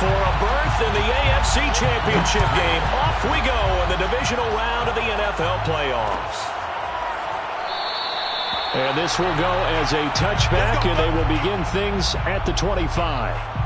For a berth in the AFC Championship game, off we go in the divisional round of the NFL playoffs. And this will go as a touchback, and they will begin things at the 25.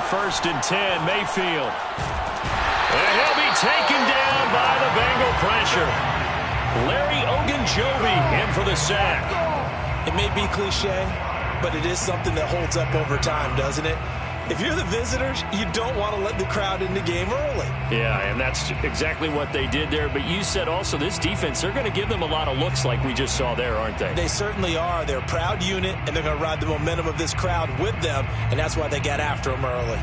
First and 10, Mayfield. And he'll be taken down by the Bengal pressure. Larry Ogunjobi in for the sack. It may be cliche, but it is something that holds up over time, doesn't it? If you're the visitors, you don't want to let the crowd in the game early. Yeah, and that's exactly what they did there. But you said also this defense, they're going to give them a lot of looks like we just saw there, aren't they? They certainly are. They're a proud unit, and they're going to ride the momentum of this crowd with them, and that's why they got after them early.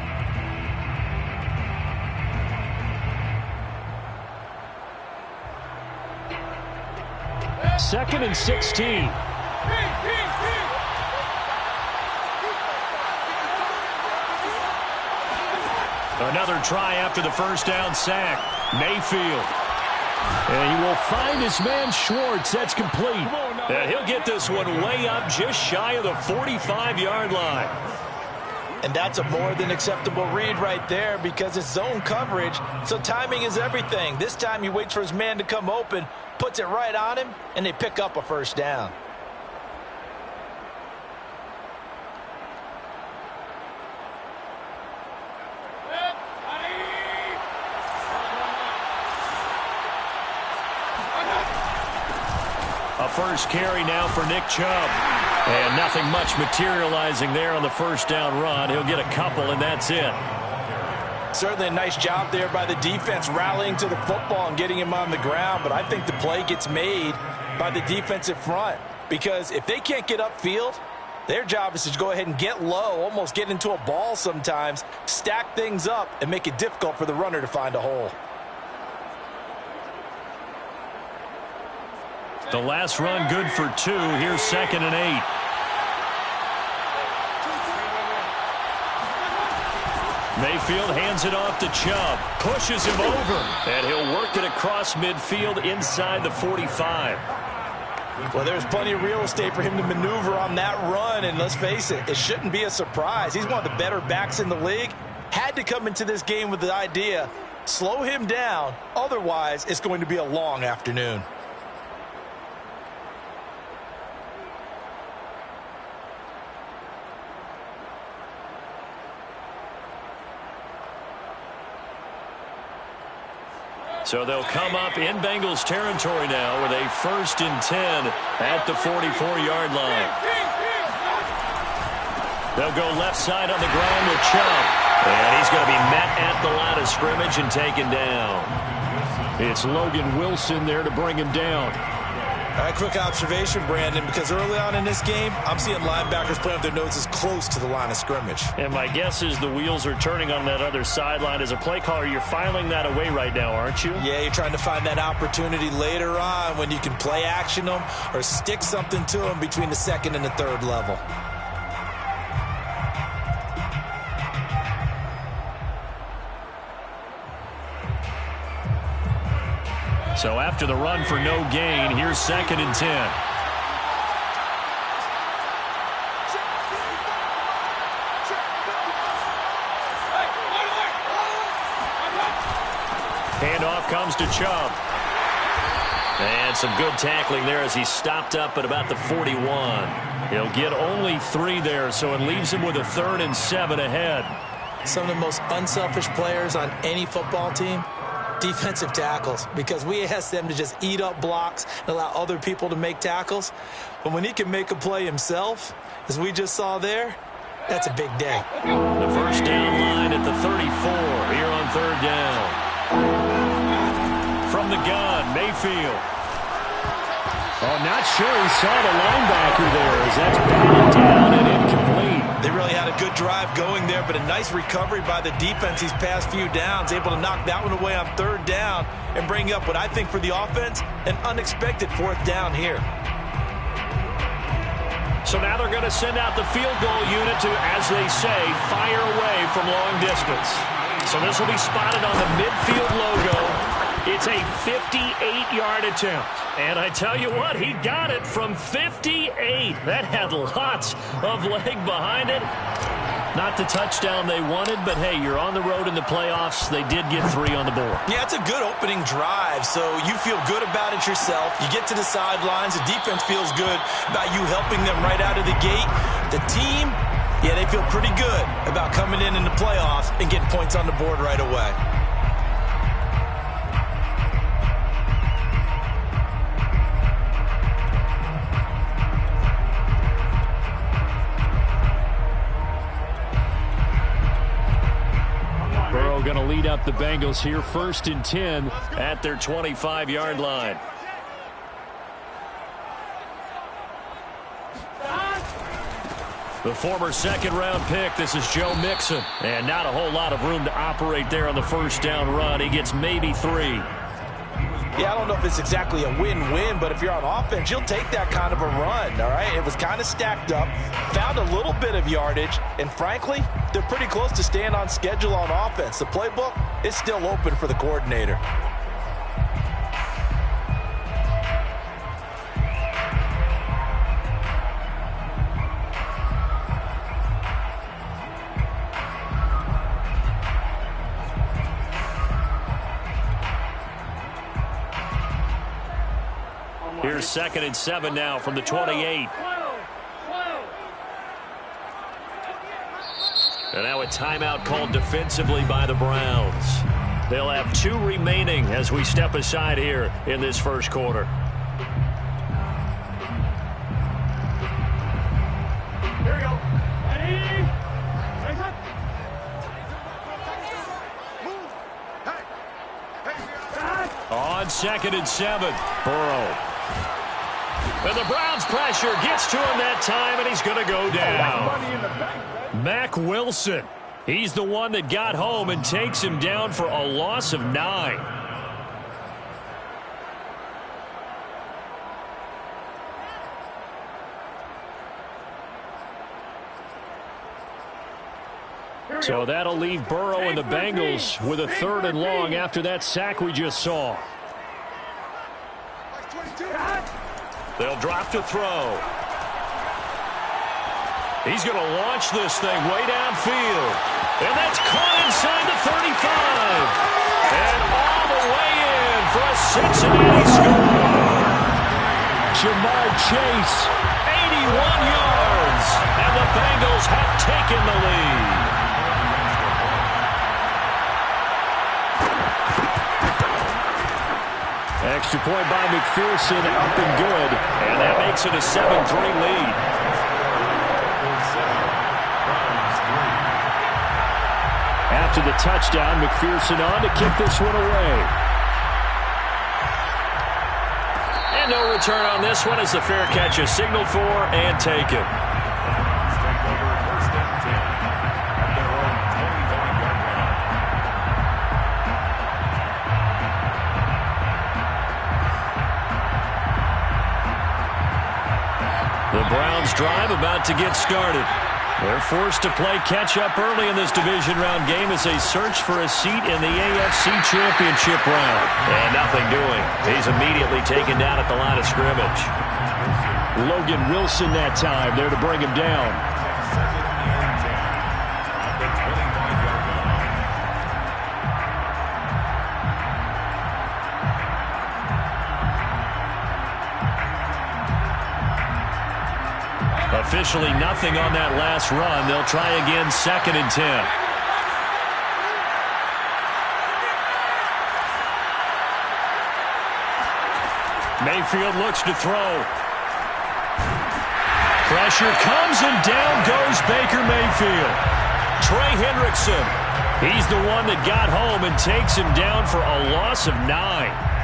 Second and 16. Another try after the first down sack. Mayfield. And he will find his man Schwartz. That's complete. And he'll get this one way up just shy of the 45-yard line. And that's a more than acceptable read right there because it's zone coverage, so timing is everything. This time he waits for his man to come open, puts it right on him, and they pick up a first down. A first carry now for Nick Chubb. And nothing much materializing there on the first down run. He'll get a couple, and that's it. Certainly a nice job there by the defense rallying to the football and getting him on the ground, but I think the play gets made by the defensive front because if they can't get upfield, their job is to go ahead and get low, almost get into a ball sometimes, stack things up, and make it difficult for the runner to find a hole. The last run good for 2. Here's 2nd and 8. Mayfield hands it off to Chubb. Pushes him over. And he'll work it across midfield inside the 45. Well, there's plenty of real estate for him to maneuver on that run. And let's face it, it shouldn't be a surprise. He's one of the better backs in the league. Had to come into this game with the idea, slow him down. Otherwise, it's going to be a long afternoon. So they'll come up in Bengals territory now with a 1st and 10 at the 44-yard line. They'll go left side on the ground with Chubb. And he's going to be met at the line of scrimmage and taken down. It's Logan Wilson there to bring him down. All right, quick observation, Brandon, because early on in this game, I'm seeing linebackers play with their noses close to the line of scrimmage. And my guess is the wheels are turning on that other sideline. As a play caller, you're filing that away right now, aren't you? Yeah, you're trying to find that opportunity later on when you can play action them or stick something to them between the 2nd and the 3rd level. So after the run for no gain, here's 2nd and 10. Handoff comes to Chubb. And some good tackling there as he stopped up at about the 41. He'll get only 3 there, so it leaves him with a 3rd and 7 ahead. Some of the most unselfish players on any football team, defensive tackles, because we ask them to just eat up blocks and allow other people to make tackles. But when he can make a play himself, as we just saw there, that's a big day. The first down line at the 34 here on 3rd down. From the gun, Mayfield. Oh, not sure he saw the linebacker there as that's batted down and incomplete. They really had a good drive going there, but a nice recovery by the defense these past few downs, able to knock that one away on 3rd down and bring up what I think for the offense, an unexpected 4th down here. So now they're going to send out the field goal unit to, as they say, fire away from long distance. So this will be spotted on the midfield logo. It's a 58-yard attempt. And I tell you what, he got it from 58. That had lots of leg behind it. Not the touchdown they wanted, but hey, you're on the road in the playoffs. They did get 3 on the board. Yeah, it's a good opening drive, so you feel good about it yourself. You get to the sidelines. The defense feels good about you helping them right out of the gate. The team, yeah, they feel pretty good about coming in the playoffs and getting points on the board right away. Going to lead up the Bengals here, 1st and 10 at their 25-yard line. The former 2nd-round pick, this is Joe Mixon. And not a whole lot of room to operate there on the 1st down run. He gets maybe 3. Yeah, I don't know if it's exactly a win-win, but if you're on offense, you'll take that kind of a run, all right? It was kind of stacked up, found a little bit of yardage, and frankly, they're pretty close to staying on schedule on offense. The playbook is still open for the coordinator. Here's 2nd and 7 now from the 28. And now a timeout called defensively by the Browns. They'll have 2 remaining as we step aside here in this 1st quarter. Here we go. Ready? On 2nd and 7, Burrow. And the Browns pressure gets to him that time, and he's going to go down. Mack Wilson. He's the one that got home and takes him down for a loss of 9. So that'll leave Burrow and the Bengals with a 3rd and long after that sack we just saw. They'll drop to throw. He's going to launch this thing way downfield. And that's caught inside the 35. And all the way in for a Cincinnati score. Jamar Chase, 81 yards. And the Bengals have taken the lead. Extra point by McPherson, up and good. And that makes it a 7-3 lead. After the touchdown, McPherson on to kick this one away. And no return on this one as the fair catch is signaled for and taken. The Browns drive about to get started. They're forced to play catch-up early in this division round game as they search for a seat in the AFC Championship round. And nothing doing. He's immediately taken down at the line of scrimmage. Logan Wilson that time there to bring him down. officially nothing on that last run. They'll try again, 2nd and 10. Mayfield looks to throw. Pressure comes and down goes Baker Mayfield. Trey Hendrickson, he's the one that got home and takes him down for a loss of 9.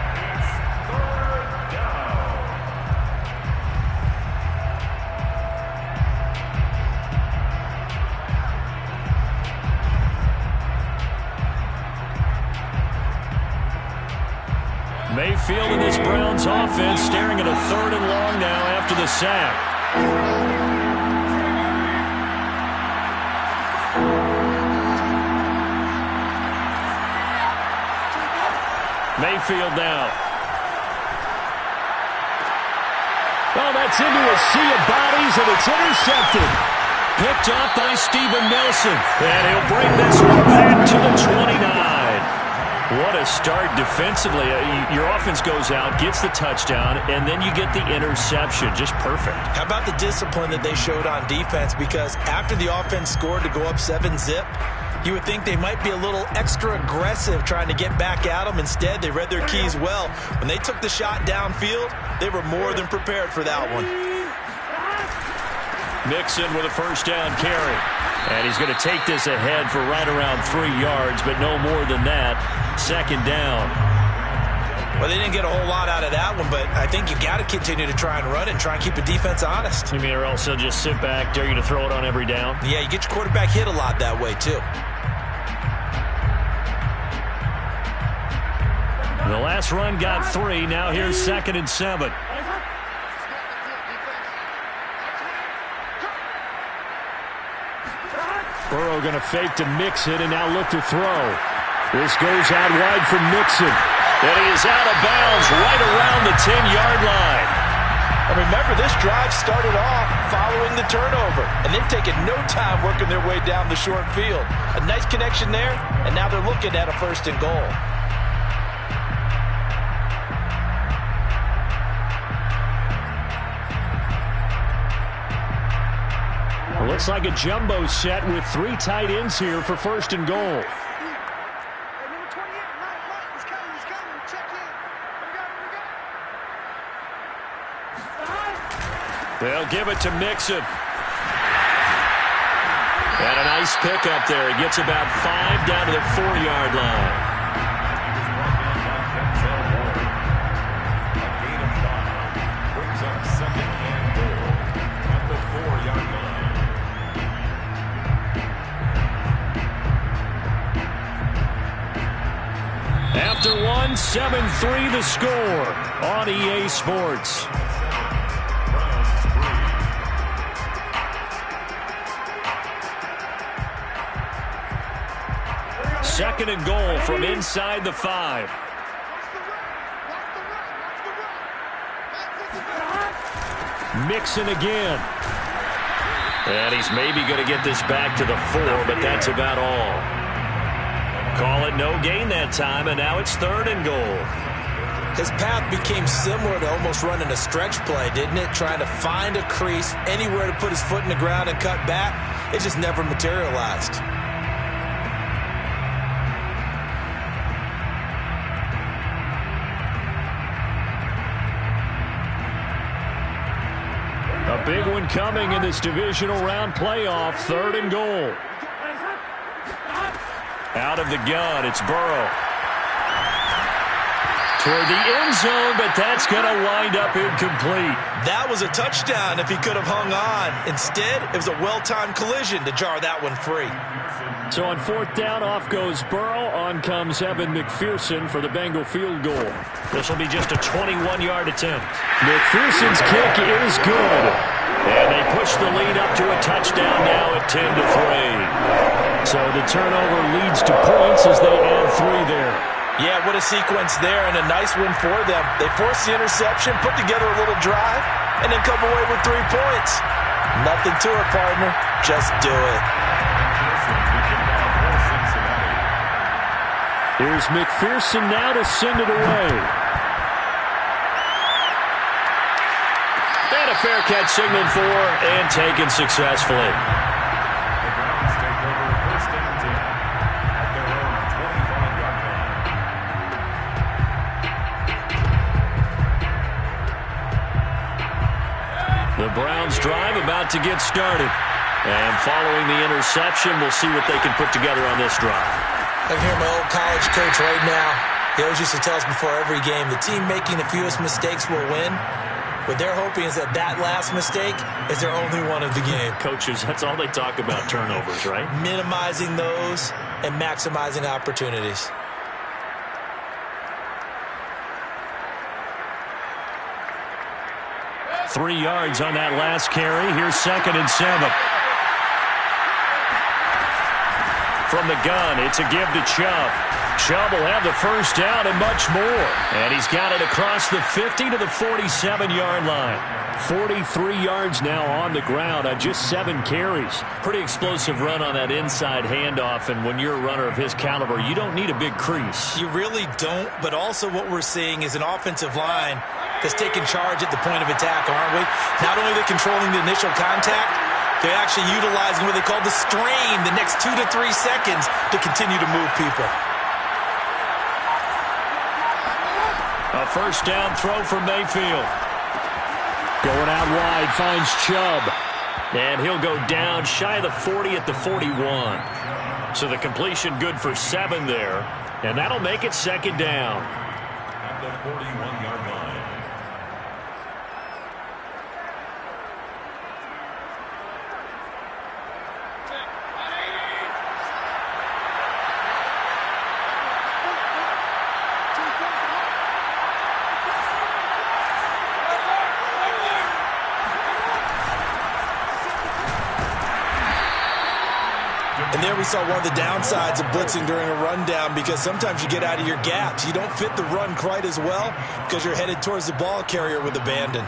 Mayfield in this Browns offense staring at a 3rd and long now after the sack. Mayfield now. Oh, that's into a sea of bodies, and it's intercepted. Picked off by Steven Nelson. And he'll bring this one back to the 29. What a start defensively. Your offense goes out, gets the touchdown, and then you get the interception. Just perfect. How about the discipline that they showed on defense? Because after the offense scored to go up 7-zip, you would think they might be a little extra aggressive trying to get back at them. Instead, they read their keys well. When they took the shot downfield, they were more than prepared for that one. Mixon with a 1st down carry. And he's going to take this ahead for right around 3 yards, but no more than that. 2nd down. Well, they didn't get a whole lot out of that one, but I think you got to continue to try and run it and try and keep the defense honest. You mean, or else they'll just sit back, dare you to throw it on every down? Yeah, you get your quarterback hit a lot that way, too. The last run got 3. Now here's 2nd and 7. Burrow going to fake to Mixon and now look to throw. This goes out wide from Mixon. And he is out of bounds right around the 10-yard line. And remember, this drive started off following the turnover. And they've taken no time working their way down the short field. A nice connection there, and now they're looking at a 1st and goal. Looks like a jumbo set with 3 tight ends here for 1st and goal. They'll give it to Mixon. And a nice pickup there. He gets about 5 down to the 4-yard line. After 7-3 the score on EA Sports. Second and goal from inside the 5. Mixon again. And he's maybe going to get this back to the 4, but that's about all. Call it no gain that time, and now it's 3rd and goal. His path became similar to almost running a stretch play, didn't it? Trying to find a crease, anywhere to put his foot in the ground and cut back. It just never materialized. A big one coming in this divisional round playoff. 3rd and goal. Out of the gun, it's Burrow. Toward the end zone, but that's going to wind up incomplete. That was a touchdown if he could have hung on. Instead, it was a well-timed collision to jar that one free. So on 4th down, off goes Burrow. On comes Evan McPherson for the Bengal field goal. This will be just a 21-yard attempt. McPherson's kick is good. And they push the lead up to a touchdown now at 10-3. So the turnover leads to points as they add 3 there. Yeah, what a sequence there, and a nice win for them. They forced the interception, put together a little drive, and then come away with 3 points. Nothing to it, partner. Just do it. Here's McPherson now to send it away. And a fair catch signaled for and taken successfully. The Browns drive about to get started. And following the interception, we'll see what they can put together on this drive. I can hear my old college coach right now. He always used to tell us before every game, the team making the fewest mistakes will win. What they're hoping is that last mistake is their only one of the game. Coaches, that's all they talk about, turnovers, right? Minimizing those and maximizing opportunities. Three yards on that last carry. Here's 2nd and 7. From the gun, it's a give to Chubb. Chubb will have the first down and much more. And he's got it across the 50 to the 47-yard line. 43 yards now on the ground on just 7 carries. Pretty explosive run on that inside handoff, and when you're a runner of his caliber, you don't need a big crease. You really don't, but also what we're seeing is an offensive line that's taking charge at the point of attack, aren't we? Not only are they controlling the initial contact, they're actually utilizing what they call the strain the next 2 to 3 seconds to continue to move people. A first down throw for Mayfield. Going out wide, finds Chubb. And he'll go down shy of the 40 at the 41. So the completion good for 7 there. And that'll make it 2nd down. At the 41-yard line. And there we saw one of the downsides of blitzing during a rundown, because sometimes you get out of your gaps. You don't fit the run quite as well because you're headed towards the ball carrier with abandon.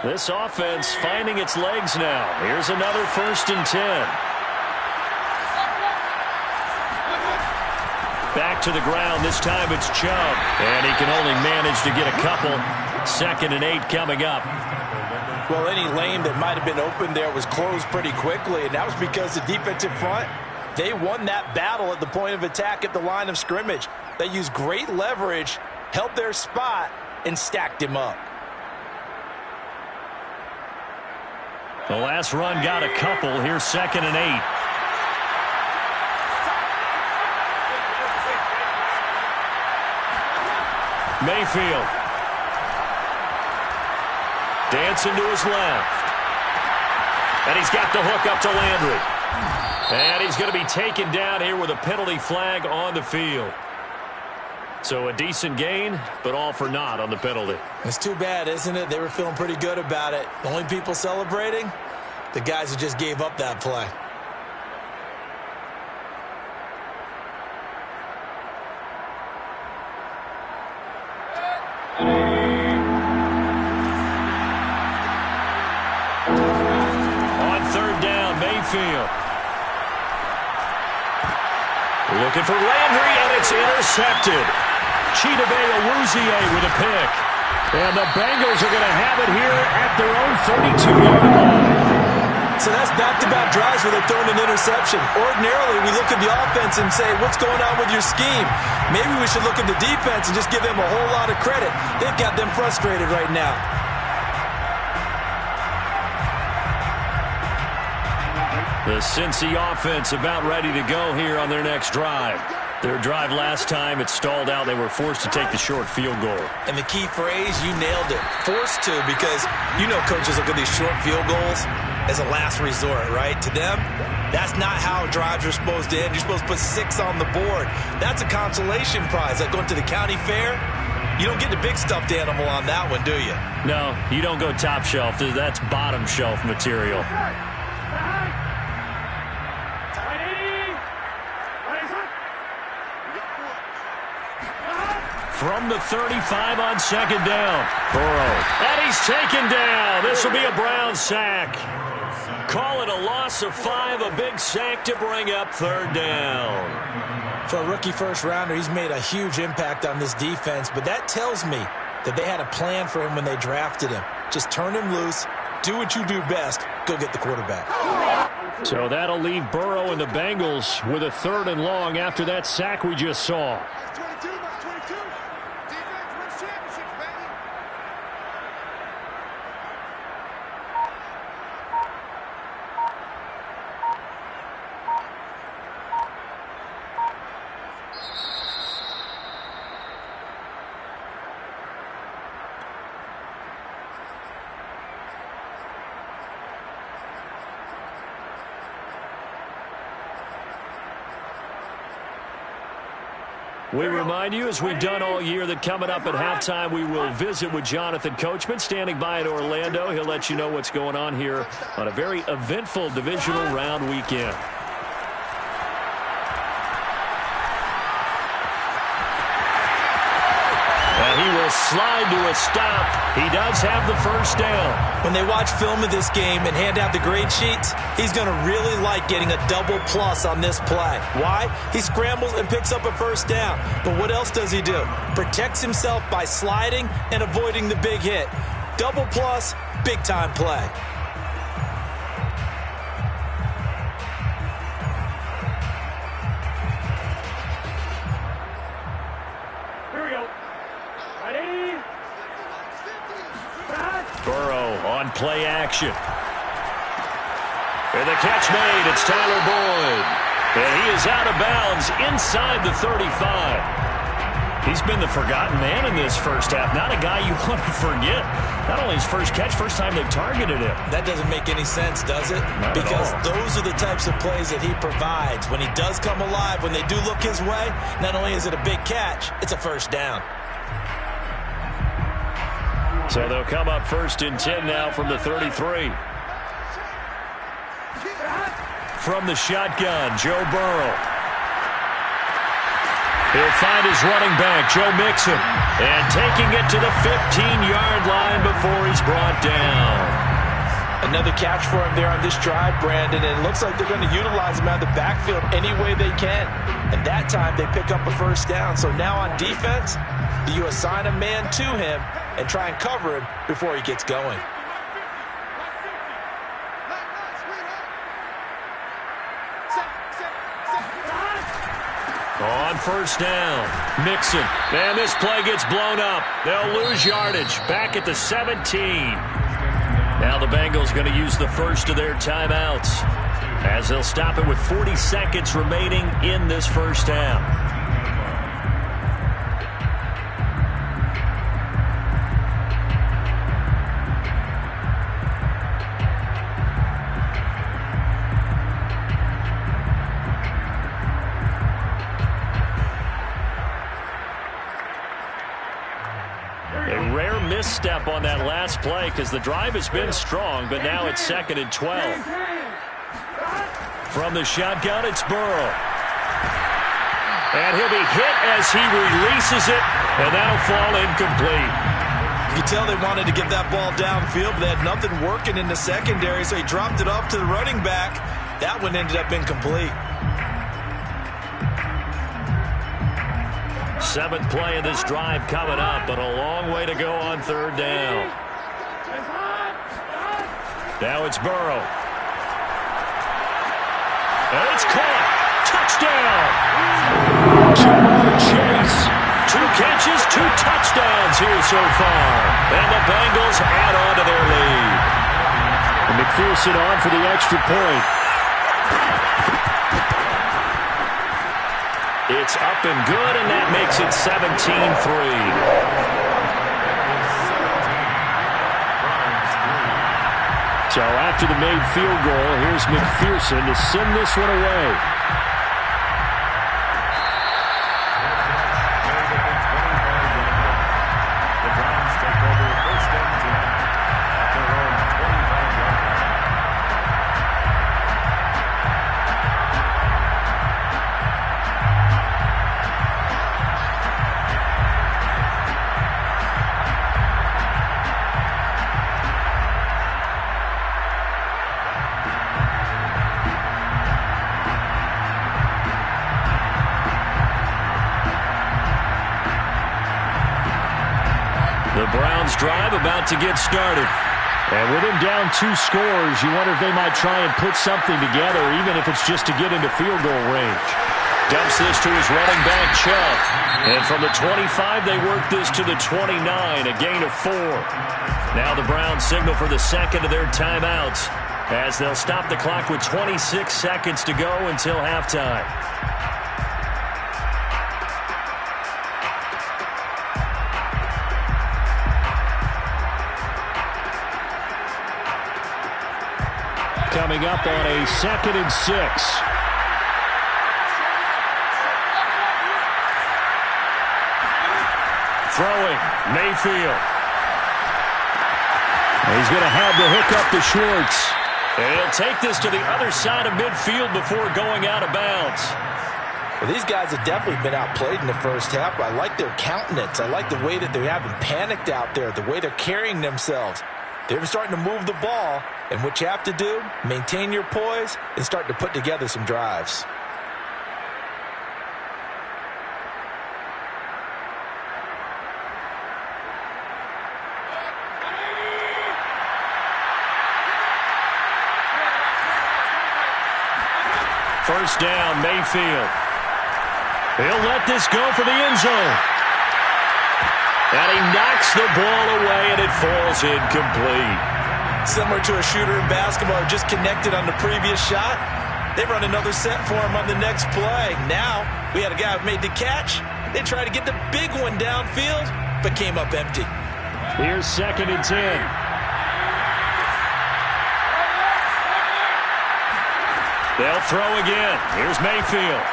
This offense finding its legs now. Here's another 1st and 10. Back to the ground. This time it's Chubb. And he can only manage to get a couple. 2nd and 8 coming up. Well, any lane that might have been open there was closed pretty quickly, and that was because the defensive front, they won that battle at the point of attack at the line of scrimmage. They used great leverage, held their spot, and stacked him up. The last run got a couple. Here's 2nd and 8. Mayfield. Dancing to his left. And he's got the hook up to Landry. And he's going to be taken down here with a penalty flag on the field. So a decent gain, but all for naught on the penalty. It's too bad, isn't it? They were feeling pretty good about it. The only people celebrating, the guys who just gave up that play. On 3rd down, Mayfield. Looking for Landry, and it's intercepted. Chidobe Awuzie with a pick. And the Bengals are going to have it here at their own 32-yard line. So that's back-to-back drives where they're throwing an interception. Ordinarily, we look at the offense and say, what's going on with your scheme? Maybe we should look at the defense and just give them a whole lot of credit. They've got them frustrated right now. The Cincy offense about ready to go here on their next drive. Their drive last time, it stalled out. They were forced to take the short field goal. And the key phrase, you nailed it. Forced to, because you know coaches look at these short field goals as a last resort, right? To them, that's not how drives are supposed to end. You're supposed to put 6 on the board. That's a consolation prize. Like going to the county fair, you don't get the big stuffed animal on that one, do you? No, you don't go top shelf. That's bottom shelf material. From the 35 on second down. Burrow. And he's taken down. This will be a Brown sack. Call it a loss of 5, a big sack to bring up third down. For a rookie first-rounder, he's made a huge impact on this defense, but that tells me that they had a plan for him when they drafted him. Just turn him loose, do what you do best, go get the quarterback. So that'll leave Burrow and the Bengals with a 3rd and long after that sack we just saw. We remind you, as we've done all year, that coming up at halftime, we will visit with Jonathan Coachman, standing by in Orlando. He'll let you know what's going on here on a very eventful divisional round weekend. And he will slide to a stop. He does have the first down. When they watch film of this game and hand out the grade sheets, he's going to really like getting a double plus on this play. Why? He scrambles and picks up a first down. But what else does he do? Protects himself by sliding and avoiding the big hit. Double plus, big time play. Burrow on play action. And the catch made. It's Tyler Boyd. And he is out of bounds inside the 35. He's been the forgotten man in this first half. Not a guy you want to forget. Not only his first catch, first time they've targeted him. That doesn't make any sense, does it? Not because at all. Those are the types of plays that he provides. When he does come alive, when they do look his way, not only is it a big catch, it's a first down. So they'll come up 1st and 10 now from the 33. From the shotgun, Joe Burrow. He'll find his running back, Joe Mixon, and taking it to the 15-yard line before he's brought down. Another catch for him there on this drive, Brandon, and it looks like they're going to utilize him out of the backfield any way they can. And that time they pick up a first down. So now on defense, you assign a man to him and try and cover him before he gets going. On first down, Mixon. And this play gets blown up. They'll lose yardage back at the 17. Now the Bengals going to use the first of their timeouts as they'll stop it with 40 seconds remaining in this first half. Misstep on that last play because the drive has been strong, but now it's 2nd and 12. From the shotgun, it's Burrow. And he'll be hit as he releases it, and that'll fall incomplete. You can tell they wanted to get that ball downfield, but they had nothing working in the secondary, so he dropped it off to the running back. That one ended up incomplete. 7th play of this drive coming up, but a long way to go on 3rd down. Now it's Burrow. And it's caught. Touchdown. 2-yard chase. 2 catches, 2 touchdowns here so far. And the Bengals add on to their lead. And McPherson on for the extra point. It's up and good, and that makes it 17-3. So after the made field goal, here's McPherson to send this one away. The Browns take over 1st and 10 at their own 25-yard line. drive about to get started. And with him down 2 scores, you wonder if they might try and put something together, even if it's just to get into field goal range. Dumps this to his running back, Chubb. And from the 25, they work this to the 29, a gain of 4. Now the Browns signal for the second of their timeouts, as they'll stop the clock with 26 seconds to go until halftime. Coming up on a 2nd and 6. Throwing, Mayfield. He's going to have to hook up to Schwartz. And he'll take this to the other side of midfield before going out of bounds. Well, these guys have definitely been outplayed in the first half. I like their countenance. I like the way that they haven't panicked out there, the way they're carrying themselves. They're starting to move the ball, and what you have to do, maintain your poise and start to put together some drives. First down, Mayfield. He'll let this go for the end zone. And he knocks the ball away, and it falls incomplete. Similar to a shooter in basketball who just connected on the previous shot. They run another set for him on the next play. Now, we had a guy who made the catch. They tried to get the big one downfield, but came up empty. Here's 2nd and 10. They'll throw again. Here's Mayfield.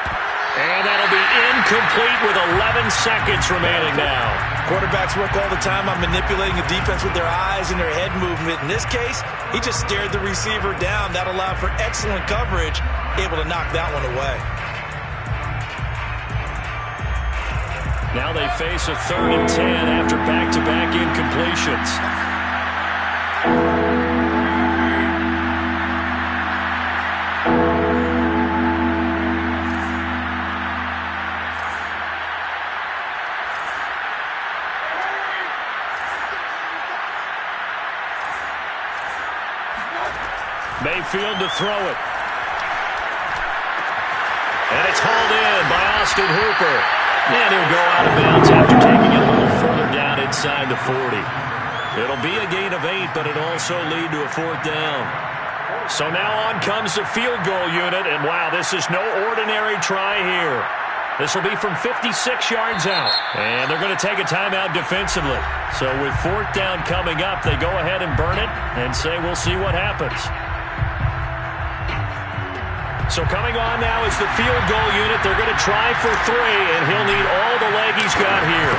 And that'll be incomplete with 11 seconds remaining now. Quarterbacks work all the time on manipulating the defense with their eyes and their head movement. In this case, he just stared the receiver down. That allowed for excellent coverage, able to knock that one away. Now they face a 3rd and 10 after back-to-back incompletions. Mayfield to throw it. And it's hauled in by Austin Hooper. And he'll go out of bounds after taking it a little further down inside the 40. It'll be a gain of 8, but it'll also lead to a 4th down. So now on comes the field goal unit. And wow, this is no ordinary try here. This will be from 56 yards out. And they're going to take a timeout defensively. So with 4th down coming up, they go ahead and burn it and say we'll see what happens. So coming on now is the field goal unit. They're going to try for 3, and he'll need all the leg he's got here.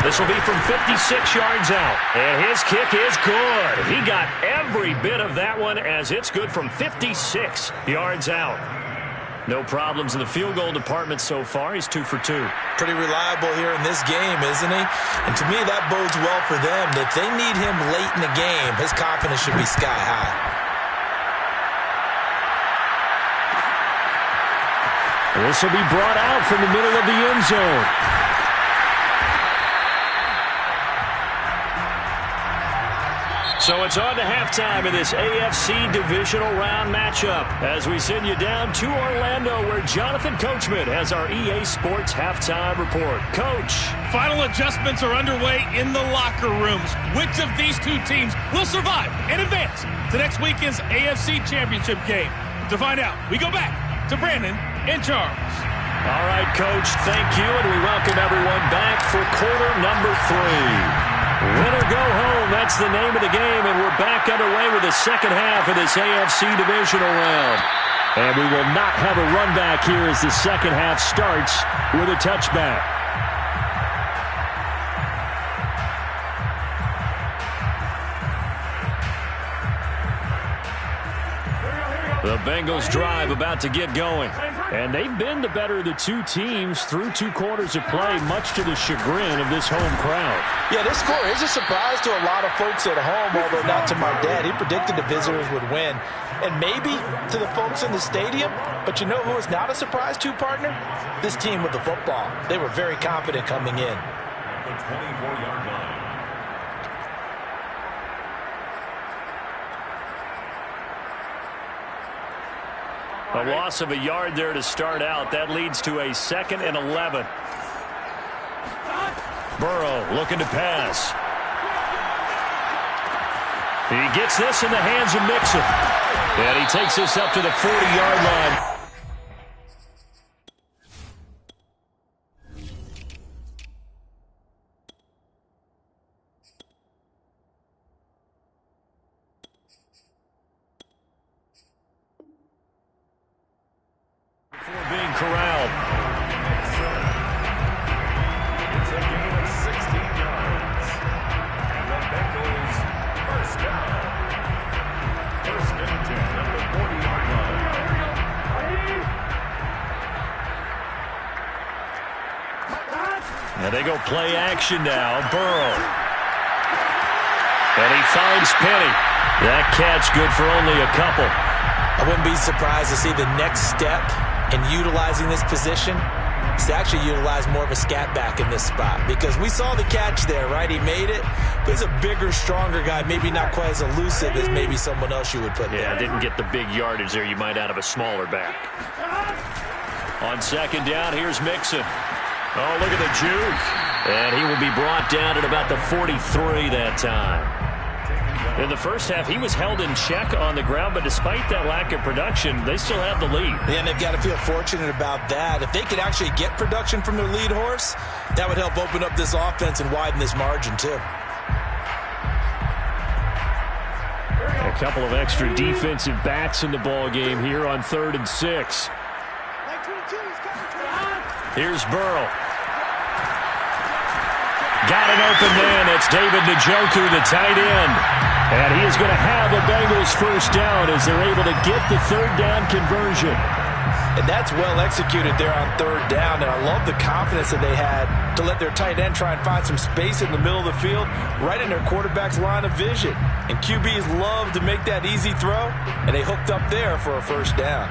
This will be from 56 yards out, and his kick is good. He got every bit of that one, as it's good from 56 yards out. No problems in the field goal department so far. He's 2 for 2. Pretty reliable here in this game, isn't he? And to me, that bodes well for them. If they need him late in the game, his confidence should be sky high. This will be brought out from the middle of the end zone. So it's on to halftime of this AFC divisional round matchup as we send you down to Orlando, where Jonathan Coachman has our EA Sports halftime report. Coach. Final adjustments are underway in the locker rooms. Which of these two teams will survive and advance to next weekend's AFC Championship game? To find out, we go back to Brandon and Charles. All right, Coach, thank you, and we welcome everyone back for quarter number 3. Win or go home, that's the name of the game, and we're back underway with the second half of this AFC divisional round. And we will not have a run back here as the second half starts with a touchback. The Bengals drive about to get going. And they've been the better of the two teams through 2 quarters of play, much to the chagrin of this home crowd. Yeah, this score is a surprise to a lot of folks at home, although not to my dad. He predicted the visitors would win. And maybe to the folks in the stadium, but you know who is not a surprise to, partner? This team with the football. They were very confident coming in. At the 24-yard line. A loss of a yard there to start out. That leads to a 2nd and 11. Burrow looking to pass. He gets this in the hands of Mixon. And he takes this up to the 40-yard line. Before being corralled. It's a gain of 16 yards. And the Bengals first down. First and 10 at the 40-yard line. And they go play action now. Burrow. And he finds Penny. That catch good for only a couple. I wouldn't be surprised to see the next step in utilizing this position is to actually utilize more of a scat back in this spot, because we saw the catch there, right? He made it, but he's a bigger, stronger guy, maybe not quite as elusive as maybe someone else you would put there. Yeah, didn't get the big yardage there you might out of a smaller back. On 2nd down, here's Mixon. Oh, look at the juke. And he will be brought down at about the 43 that time. In the first half, he was held in check on the ground, but despite that lack of production, they still have the lead. And they've got to feel fortunate about that. If they could actually get production from their lead horse, that would help open up this offense and widen this margin too. A couple of extra defensive backs in the ball game here on 3rd and 6. Here's Burrow. Got an open man. That's David Njoku, the tight end. And he is going to have a Bengals first down as they're able to get the 3rd down conversion. And that's well executed there on 3rd down. And I love the confidence that they had to let their tight end try and find some space in the middle of the field, right in their quarterback's line of vision. And QBs love to make that easy throw, and they hooked up there for a first down.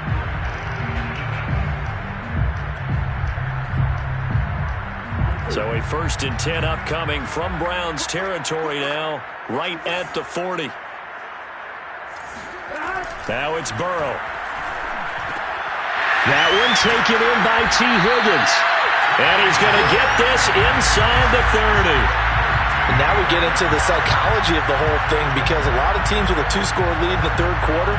So a 1st and 10 upcoming from Browns territory now, right at the 40. Now it's Burrow. That one taken in by T. Higgins. And he's going to get this inside the 30. And now we get into the psychology of the whole thing, because a lot of teams with a 2-score lead in the 3rd quarter,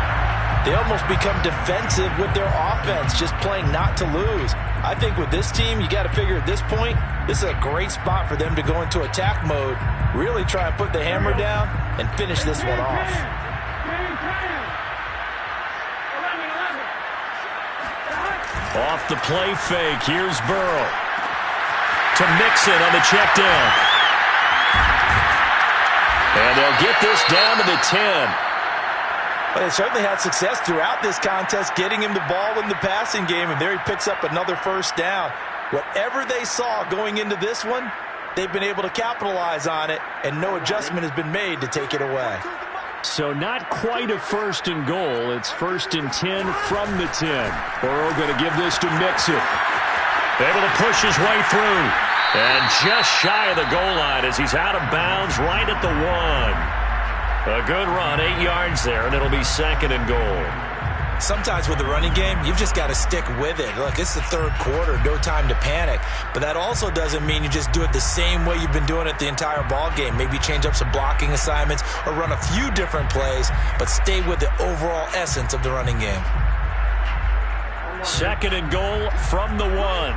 they almost become defensive with their offense, just playing not to lose. I think with this team, you got to figure at this point, this is a great spot for them to go into attack mode, really try and put the hammer down and finish this one off. Off the play fake, here's Burrow. To Mixon on the check down. And they'll get this down to the 10. But they certainly had success throughout this contest, getting him the ball in the passing game, and there he picks up another first down. Whatever they saw going into this one, they've been able to capitalize on it, and no adjustment has been made to take it away. So not quite a 1st and goal. It's 1st and 10 from the 10. Burrow going to give this to Mixon. Able to push his way through. And just shy of the goal line as he's out of bounds right at the 1. A good run, 8 yards there, and it'll be 2nd and goal. Sometimes with the running game, you've just got to stick with it. Look, it's the 3rd quarter, no time to panic. But that also doesn't mean you just do it the same way you've been doing it the entire ball game. Maybe change up some blocking assignments or run a few different plays, but stay with the overall essence of the running game. 2nd and goal from the 1.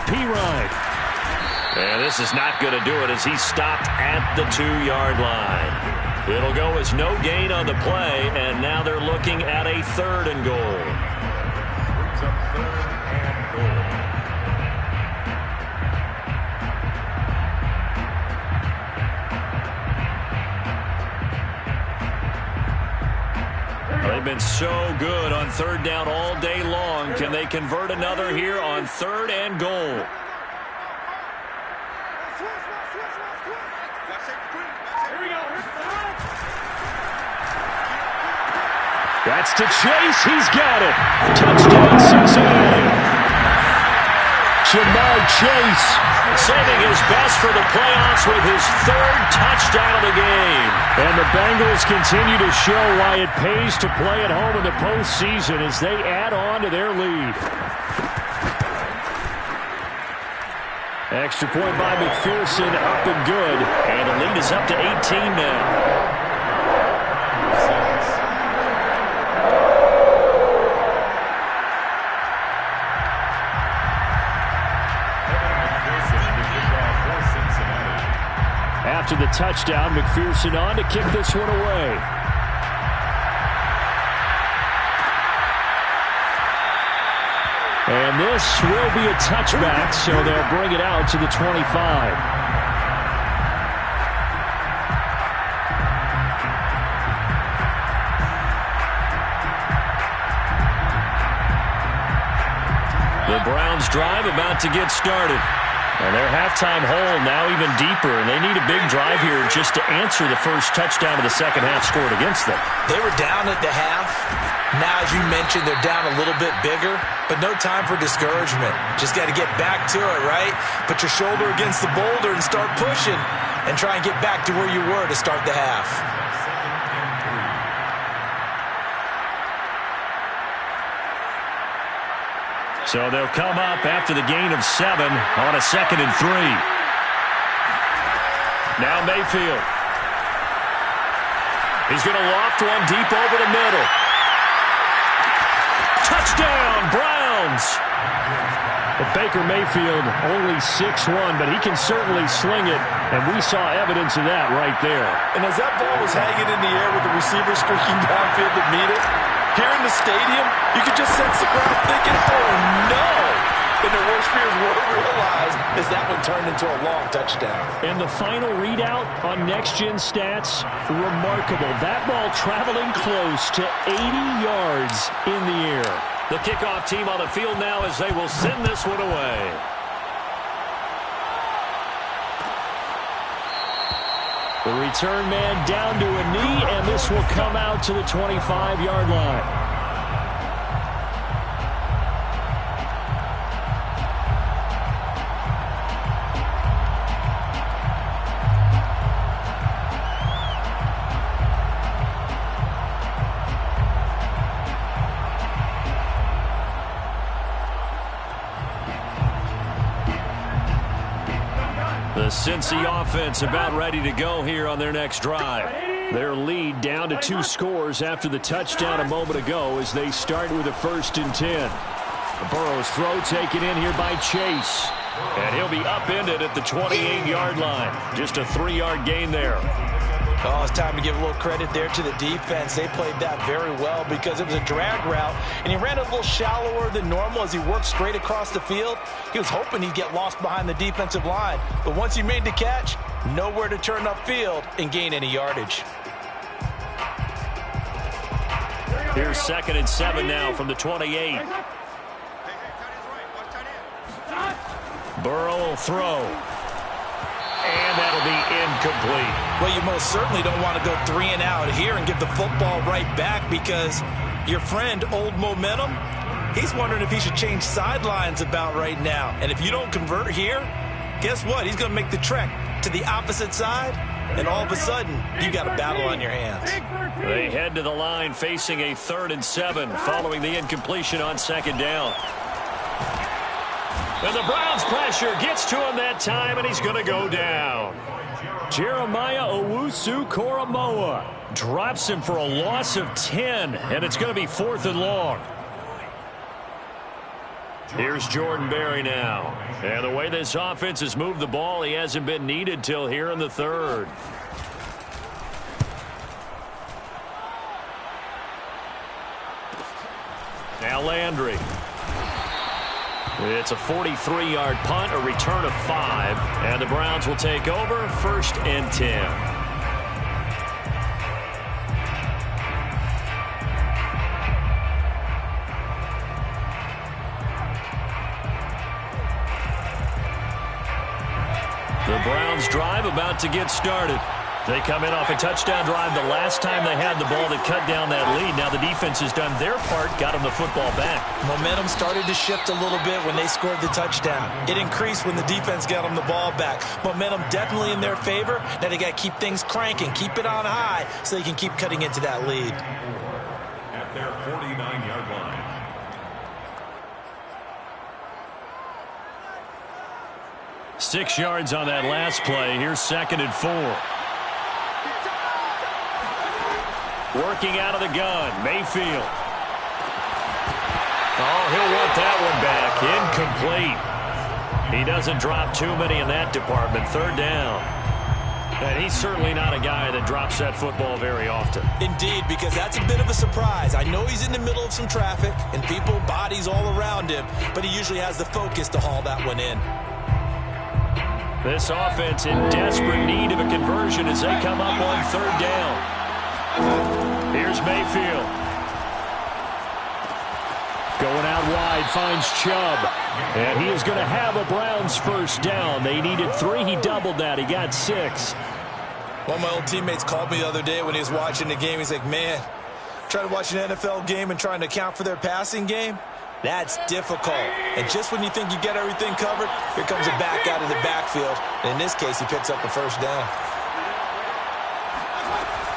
P-Ride. And this is not going to do it as he's stopped at the 2-yard line. It'll go as no gain on the play, and now they're looking at a 3rd and goal. Brings up 3rd and goal. They've been so good on 3rd down all day long. Can they convert another here on 3rd and goal? That's to Chase. He's got it. Touchdown, Cincinnati. Jamar Chase saving his best for the playoffs with his third touchdown of the game. And the Bengals continue to show why it pays to play at home in the postseason as they add on to their lead. Extra point by McPherson, up and good. And the lead is up to 18 now. After the touchdown, McPherson on to kick this one away. And this will be a touchback, so they'll bring it out to the 25. The Browns drive about to get started. And their halftime hole now even deeper, and they need a big drive here just to answer the first touchdown of the second half scored against them. They were down at the half. Now, as you mentioned, they're down a little bit bigger, but no time for discouragement. Just got to get back to it, right? Put your shoulder against the boulder and start pushing and try and get back to where you were to start the half. So they'll come up after the gain of 7 on a 2nd and 3. Now Mayfield. He's going to loft one deep over the middle. Touchdown, Browns! But Baker Mayfield only 6'1", but he can certainly sling it, and we saw evidence of that right there. And as that ball was hanging in the air with the receiver streaking downfield to meet it, here in the stadium, you could just sense the crowd thinking, oh no! And their worst fears were realized as that one turned into a long touchdown. And the final readout on Next Gen Stats, remarkable. That ball traveling close to 80 yards in the air. The kickoff team on the field now as they will send this one away. The return man down to a knee, and this will come out to the 25-yard line. The Cincy offense about ready to go here on their next drive. Their lead down to 2 scores after the touchdown a moment ago as they start with a 1st and 10. Burrow's throw taken in here by Chase. And he'll be upended at the 28-yard line. Just a 3-yard gain there. Oh, it's time to give a little credit there to the defense. They played that very well because it was a drag route, and he ran a little shallower than normal as he worked straight across the field. He was hoping he'd get lost behind the defensive line, but once he made the catch, nowhere to turn upfield and gain any yardage. Here's 2nd and 7 now from the 28. Burrow will throw. And that'll be incomplete. Well, you most certainly don't want to go 3 and out here and give the football right back because your friend, Old Momentum, he's wondering if he should change sidelines about right now. And if you don't convert here, guess what? He's going to make the trek to the opposite side, and all of a sudden, you got a battle on your hands. They head to the line facing a 3rd and 7 following the incompletion on 2nd down. And the Browns pressure gets to him that time, and he's going to go down. Jeremiah Owusu-Koramoah drops him for a loss of 10, and it's going to be 4th and long. Here's Jordan Berry now. And the way this offense has moved the ball, he hasn't been needed till here in the 3rd. Now Landry. It's a 43-yard punt, a return of 5, and the Browns will take over 1st and 10. The Browns drive about to get started. They come in off a touchdown drive the last time they had the ball that cut down that lead. Now the defense has done their part, got them the football back. Momentum started to shift a little bit when they scored the touchdown. It increased when the defense got them the ball back. Momentum definitely in their favor. Now they got to keep things cranking, keep it on high so they can keep cutting into that lead. At their 49-yard line. Six yards on that last play. Here's 2nd and 4. Working out of the gun, Mayfield. Oh, he'll want that one back. Incomplete. He doesn't drop too many in that department. 3rd down. And he's certainly not a guy that drops that football very often. Indeed, because that's a bit of a surprise. I know he's in the middle of some traffic and people, bodies all around him, but he usually has the focus to haul that one in. This offense in desperate need of a conversion as they come up on 3rd down. Here's Mayfield. Going out wide, finds Chubb. And he is going to have a Browns 1st down. They needed 3. He doubled that. He got 6. One of my old teammates called me the other day when he was watching the game. He's like, man, trying to watch an NFL game and trying to account for their passing game? That's difficult. And just when you think you get everything covered, here comes a back out of the backfield. And in this case, he picks up a 1st down.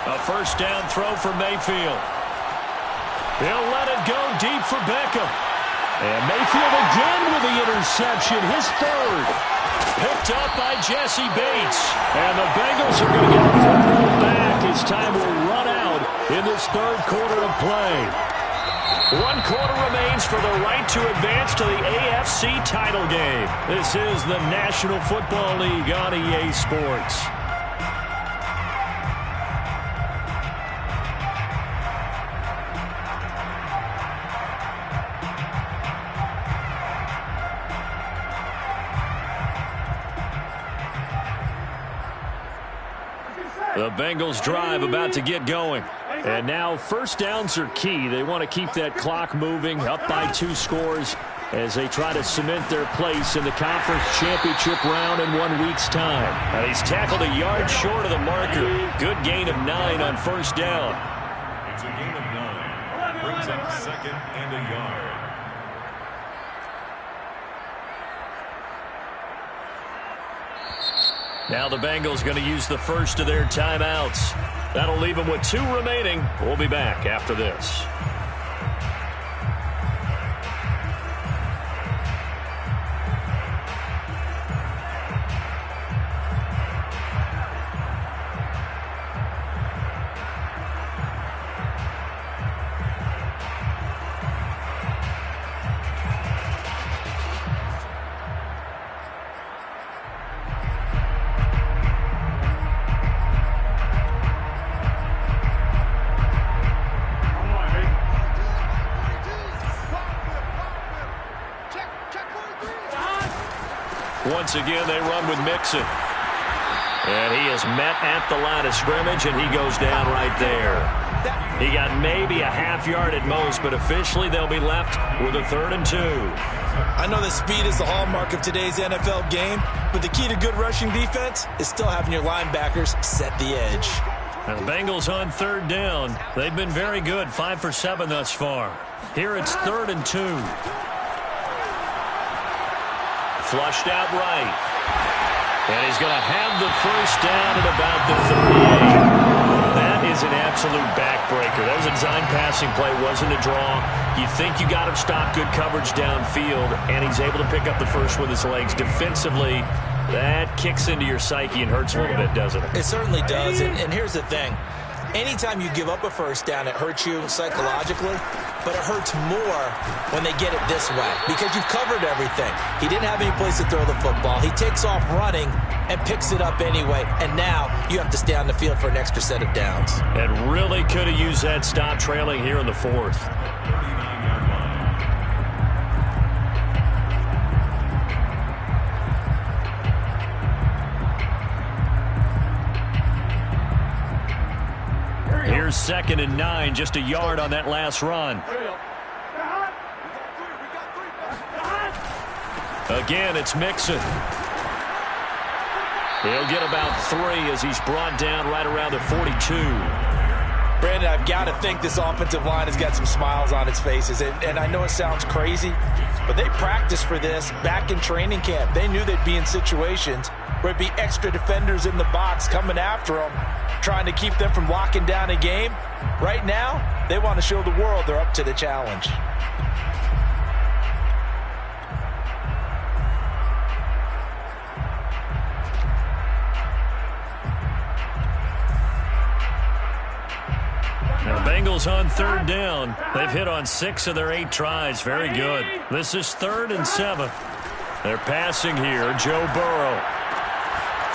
A 1st down throw for Mayfield. He'll let it go deep for Beckham. And Mayfield again with the interception, his 3rd. Picked up by Jesse Bates. And the Bengals are going to get the football back as time will run out in this 3rd quarter of play. 1 quarter remains for the right to advance to the AFC title game. This is the National Football League on EA Sports. The Bengals drive about to get going. And now 1st downs are key. They want to keep that clock moving up by 2 scores as they try to cement their place in the conference championship round in 1 week's time. And he's tackled a yard short of the marker. Good gain of 9 on 1st down. It's a gain of 9. Brings up 2nd and a yard. Now the Bengals going to use the first of their timeouts. That'll leave them with 2 remaining. We'll be back after this. Once again, they run with Mixon. And he is met at the line of scrimmage, and he goes down right there. He got maybe a half yard at most, but officially they'll be left with a 3rd and 2. I know that speed is the hallmark of today's NFL game, but the key to good rushing defense is still having your linebackers set the edge. And the Bengals on 3rd down. They've been very good, 5 for 7 thus far. Here it's 3rd and 2. Flushed out right. And he's going to have the 1st down at about the 38. That is an absolute backbreaker. That was a design passing play, wasn't a draw. You think you got him stopped, good coverage downfield, and he's able to pick up the first with his legs. Defensively, that kicks into your psyche and hurts a little bit, doesn't it? It certainly does, and here's the thing. Anytime you give up a 1st down, it hurts you psychologically, but it hurts more when they get it this way because you've covered everything. He didn't have any place to throw the football. He takes off running and picks it up anyway, and now you have to stay on the field for an extra set of downs. And really could have used that stop trailing here in the 4th. 39-yard line. Here's 2nd and 9, just a yard on that last run. Again, it's Mixon. He'll get about 3 as he's brought down right around the 42. Brandon, I've got to think this offensive line has got some smiles on its faces. And I know it sounds crazy, but they practiced for this back in training camp. They knew they'd be in situations where it'd be extra defenders in the box coming after them, trying to keep them from locking down a game. Right now, they want to show the world they're up to the challenge. Now, Bengals on 3rd down. They've hit on 6 of their 8 tries. Very good. This is 3rd and 7. They're passing here. Joe Burrow.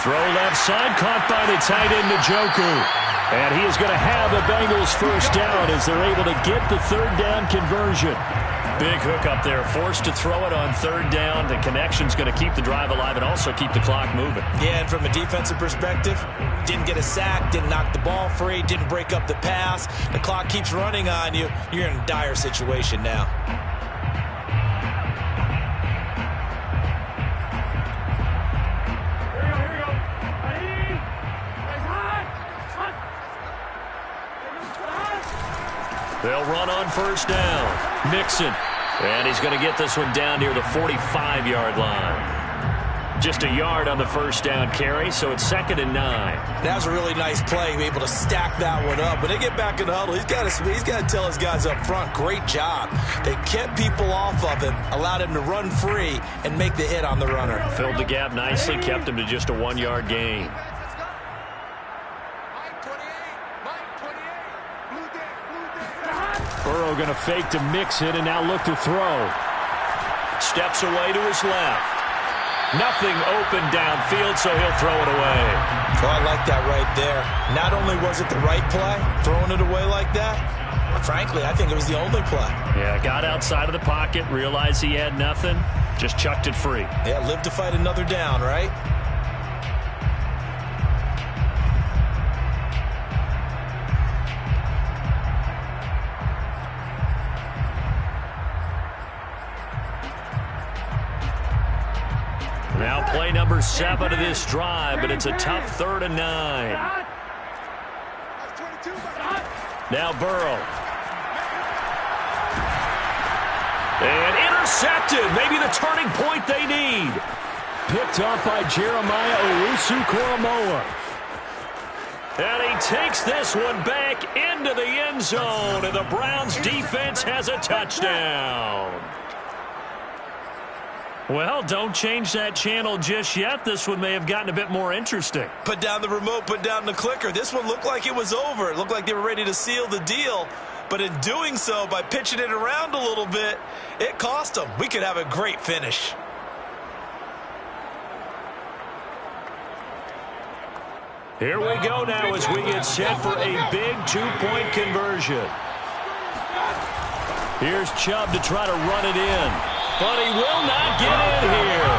Throw left side, caught by the tight end Njoku. And he is going to have the Bengals first down as they're able to get the 3rd down conversion. Big hook up there, forced to throw it on 3rd down. The connection's going to keep the drive alive and also keep the clock moving. Yeah, and from a defensive perspective, didn't get a sack, didn't knock the ball free, didn't break up the pass. The clock keeps running on you. You're in a dire situation now. They'll run on 1st down. Mixon. And he's going to get this one down near the 45-yard line. Just a yard on the 1st down carry, so it's 2nd and 9. That was a really nice play, able to stack that one up. When they get back in the huddle, he's got to tell his guys up front, great job. They kept people off of him, allowed him to run free and make the hit on the runner. Filled the gap nicely, kept him to just a 1-yard gain. Burrow going to fake to Mixon and now look to throw. Steps away to his left. Nothing open downfield, so he'll throw it away. Oh, I like that right there. Not only was it the right play, throwing it away like that, but frankly, I think it was the only play. Yeah, got outside of the pocket, realized he had nothing, just chucked it free. Yeah, live to fight another down, right? Now play number 7 of this drive, but it's a tough 3rd and 9. Now Burrow. And intercepted. Maybe the turning point they need. Picked up by Jeremiah Owusu-Koramoah. And he takes this one back into the end zone, and the Browns defense has a touchdown. Well, don't change that channel just yet. This one may have gotten a bit more interesting. Put down the remote, put down the clicker. This one looked like it was over. It looked like they were ready to seal the deal. But in doing so, by pitching it around a little bit, it cost them. We could have a great finish. Here we go now as we get set for a big 2-point conversion. Here's Chubb to try to run it in. But he will not get in here.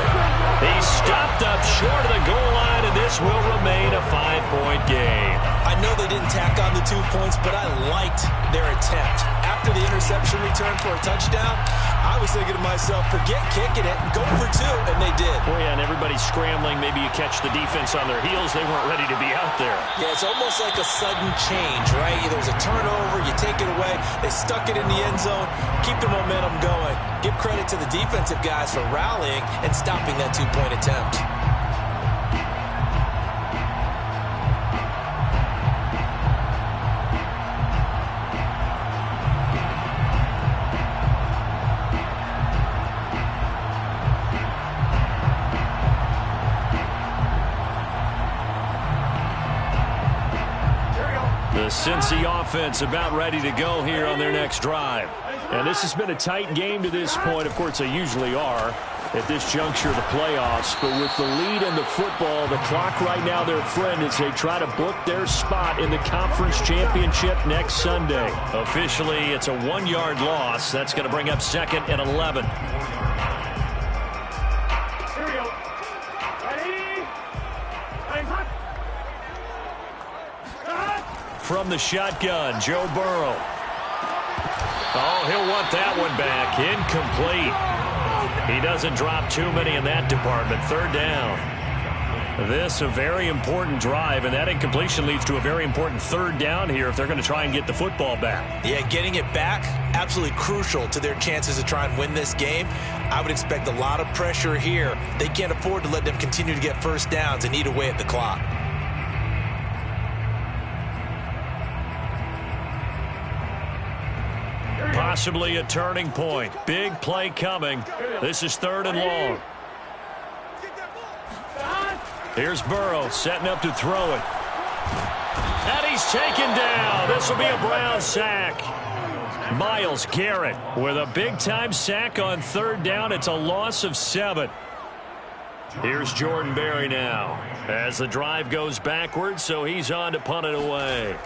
He's stopped up short of the goal line, and this will remain a 5-point game. I know they didn't tack on the 2 points, but I liked their attempt. After the interception return for a touchdown, I was thinking to myself, forget kicking it, go for 2, and they did. Well, yeah, and everybody's scrambling. Maybe you catch the defense on their heels. They weren't ready to be out there. Yeah, it's almost like a sudden change, right? There's a turnover, you take it away, they stuck it in the end zone, keep the momentum going. Give credit to the defensive guys for rallying and stopping that 2-point attempt. The Cincy offense about ready to go here on their next drive. And this has been a tight game to this point. Of course, they usually are at this juncture of the playoffs. But with the lead in the football, the clock right now their friend as they try to book their spot in the conference championship next Sunday. Officially, it's a 1-yard loss. That's going to bring up 2nd and 11. Here we go. Ready? From the shotgun, Joe Burrow. Oh, he'll want that one back. Incomplete. He doesn't drop too many in that department. 3rd down. This a very important drive, and that incompletion leads to a very important third down here if they're going to try and get the football back. Yeah, getting it back, absolutely crucial to their chances to try and win this game. I would expect a lot of pressure here. They can't afford to let them continue to get first downs and eat away at the clock. Possibly a turning point. Big play coming. This is 3rd and long. Here's Burrow setting up to throw it. And he's taken down. This will be a Brown sack. Myles Garrett with a big-time sack on 3rd down. It's a loss of 7. Here's Jordan Berry now as the drive goes backwards, so he's on to punt it away.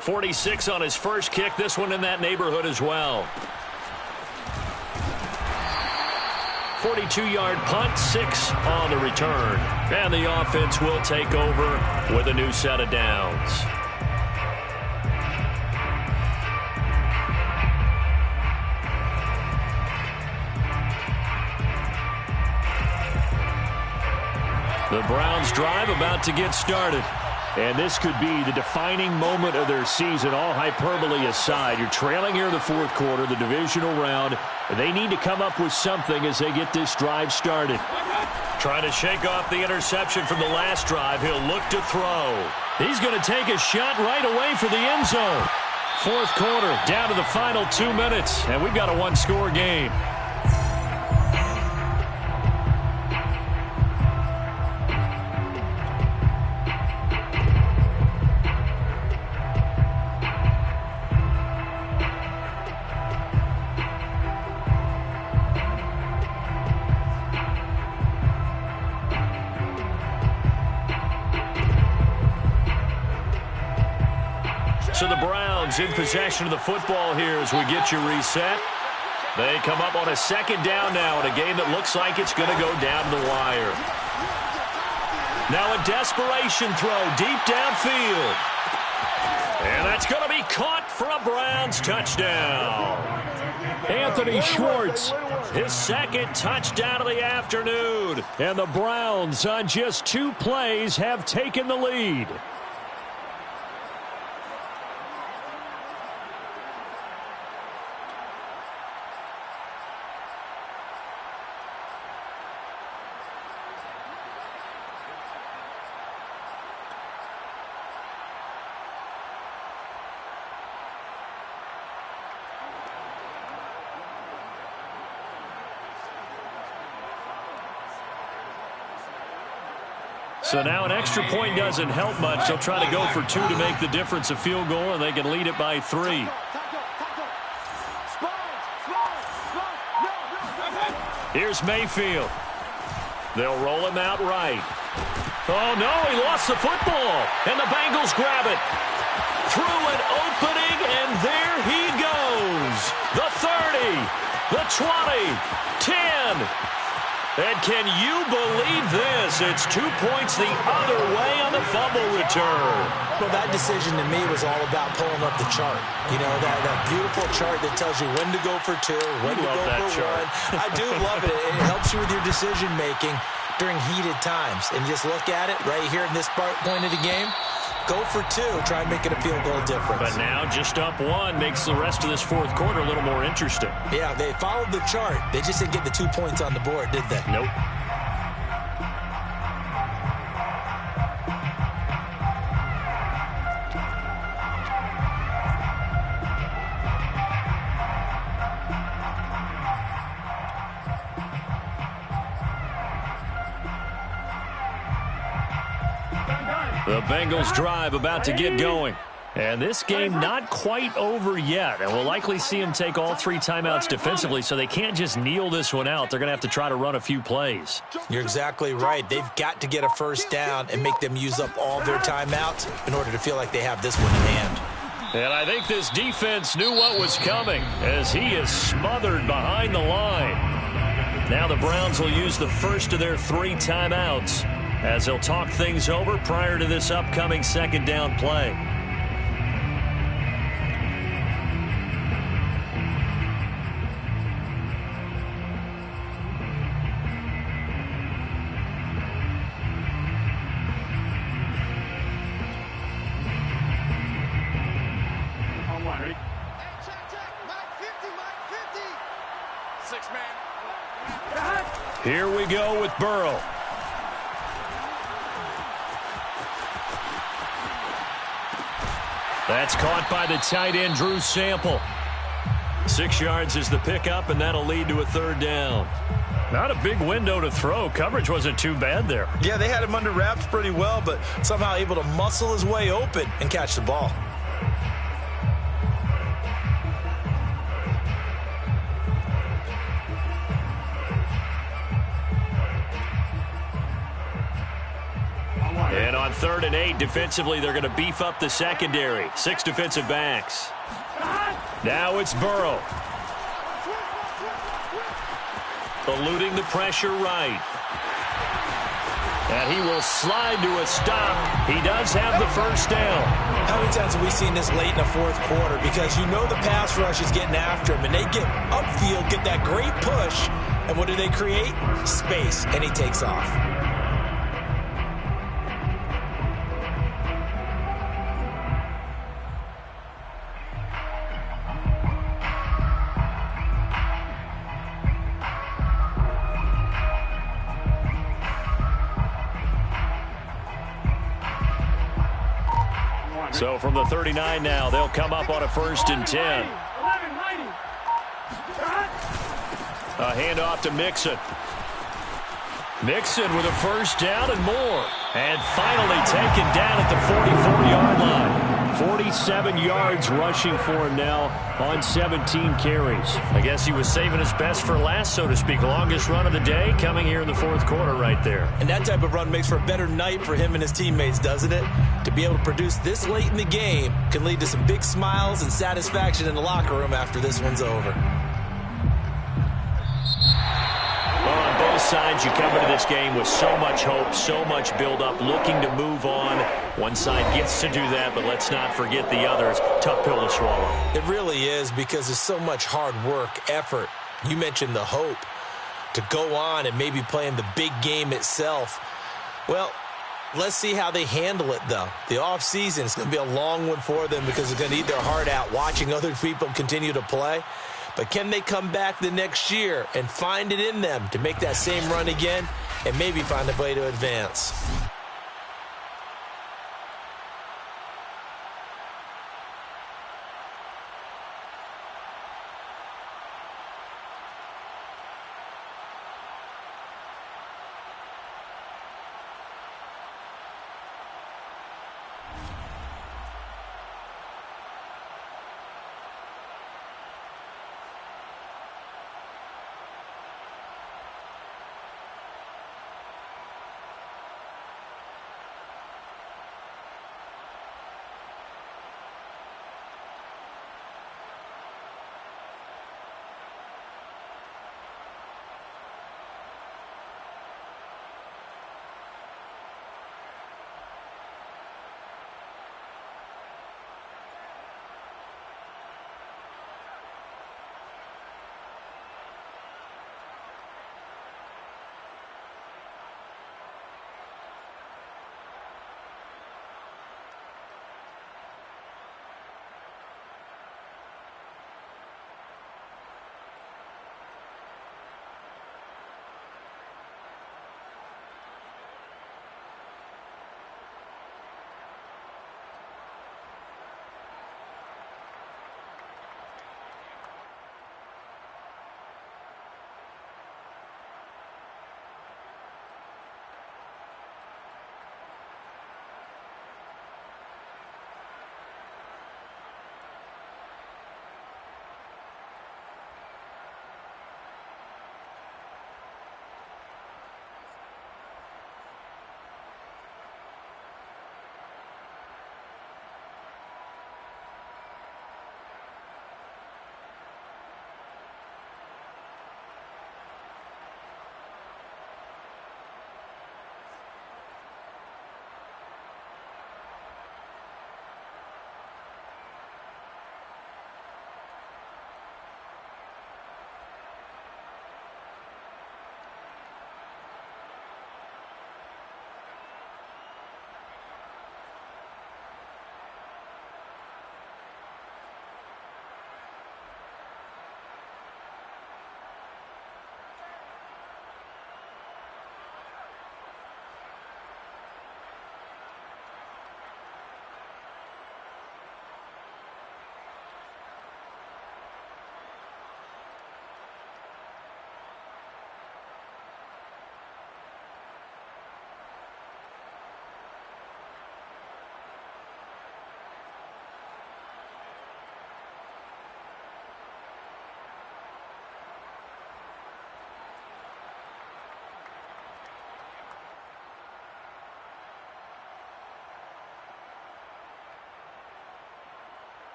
46 on his first kick. This one in that neighborhood as well. 42-yard punt, 6 on the return. And the offense will take over with a new set of downs. The Browns drive about to get started. And this could be the defining moment of their season, all hyperbole aside. You're trailing here in the 4th quarter, the divisional round. They need to come up with something as they get this drive started. Trying to shake off the interception from the last drive. He'll look to throw. He's going to take a shot right away for the end zone. 4th quarter, down to the final 2 minutes, and we've got a one-score game. So the Browns in possession of the football here as we get you reset. They come up on a 2nd down now in a game that looks like it's going to go down to the wire. Now a desperation throw deep downfield. And that's going to be caught for a Browns touchdown. Anthony Schwartz, his 2nd touchdown of the afternoon. And the Browns on just 2 plays have taken the lead. So now an extra point doesn't help much. They'll try to go for 2 to make the difference a field goal, and they can lead it by 3. Here's Mayfield. They'll roll him out right. Oh, no, he lost the football, and the Bengals grab it. Through an opening, and there he goes. The 30, the 20, 10. And can you believe this? It's 2 points the other way on the fumble return. Well, that decision to me was all about pulling up the chart. You know, that beautiful chart that tells you when to go for 2, when to go for 1. I do love it. It helps you with your decision-making during heated times. And just look at it right here in this point of the game. Go for 2, try and make it a field goal difference. But now just up 1 makes the rest of this 4th quarter a little more interesting. Yeah, they followed the chart. They just didn't get the 2 points on the board, did they? Nope. The Bengals drive about to get going. And this game not quite over yet. And we'll likely see them take all 3 timeouts defensively, so they can't just kneel this one out. They're going to have to try to run a few plays. You're exactly right. They've got to get a first down and make them use up all their timeouts in order to feel like they have this one in hand. And I think this defense knew what was coming as he is smothered behind the line. Now the Browns will use the first of their 3 timeouts as they'll talk things over prior to this upcoming 2nd down play. Here we go with Burrow. That's caught by the tight end, Drew Sample. 6 yards is the pickup, and that'll lead to a third down. Not a big window to throw. Coverage wasn't too bad there. Yeah, they had him under wraps pretty well, but somehow able to muscle his way open and catch the ball. And on 3rd and 8, defensively, they're going to beef up the secondary. 6 defensive backs. Now it's Burrow. Eluding the pressure right. And he will slide to a stop. He does have the first down. How many times have we seen this late in the fourth quarter? Because you know the pass rush is getting after him, and they get upfield, get that great push, and what do they create? Space, and he takes off. So from the 39 now, they'll come up on a 1st and 10. A handoff to Mixon. Mixon with a first down and more. And finally taken down at the 44-yard line. 47 yards rushing for him now on 17 carries. I guess he was saving his best for last, so to speak. Longest run of the day coming here in the fourth quarter right there. And that type of run makes for a better night for him and his teammates, doesn't it? To be able to produce this late in the game can lead to some big smiles and satisfaction in the locker room after this one's over. Well, on both sides, you come into this game with so much hope, so much build-up, looking to move on. One side gets to do that, but let's not forget the others. Tough pill to swallow. It really is, because there's so much hard work, effort. You mentioned the hope to go on and maybe play in the big game itself. Well, let's see how they handle it, though. The offseason is going to be a long one for them because they're going to eat their heart out watching other people continue to play. But can they come back the next year and find it in them to make that same run again and maybe find a way to advance?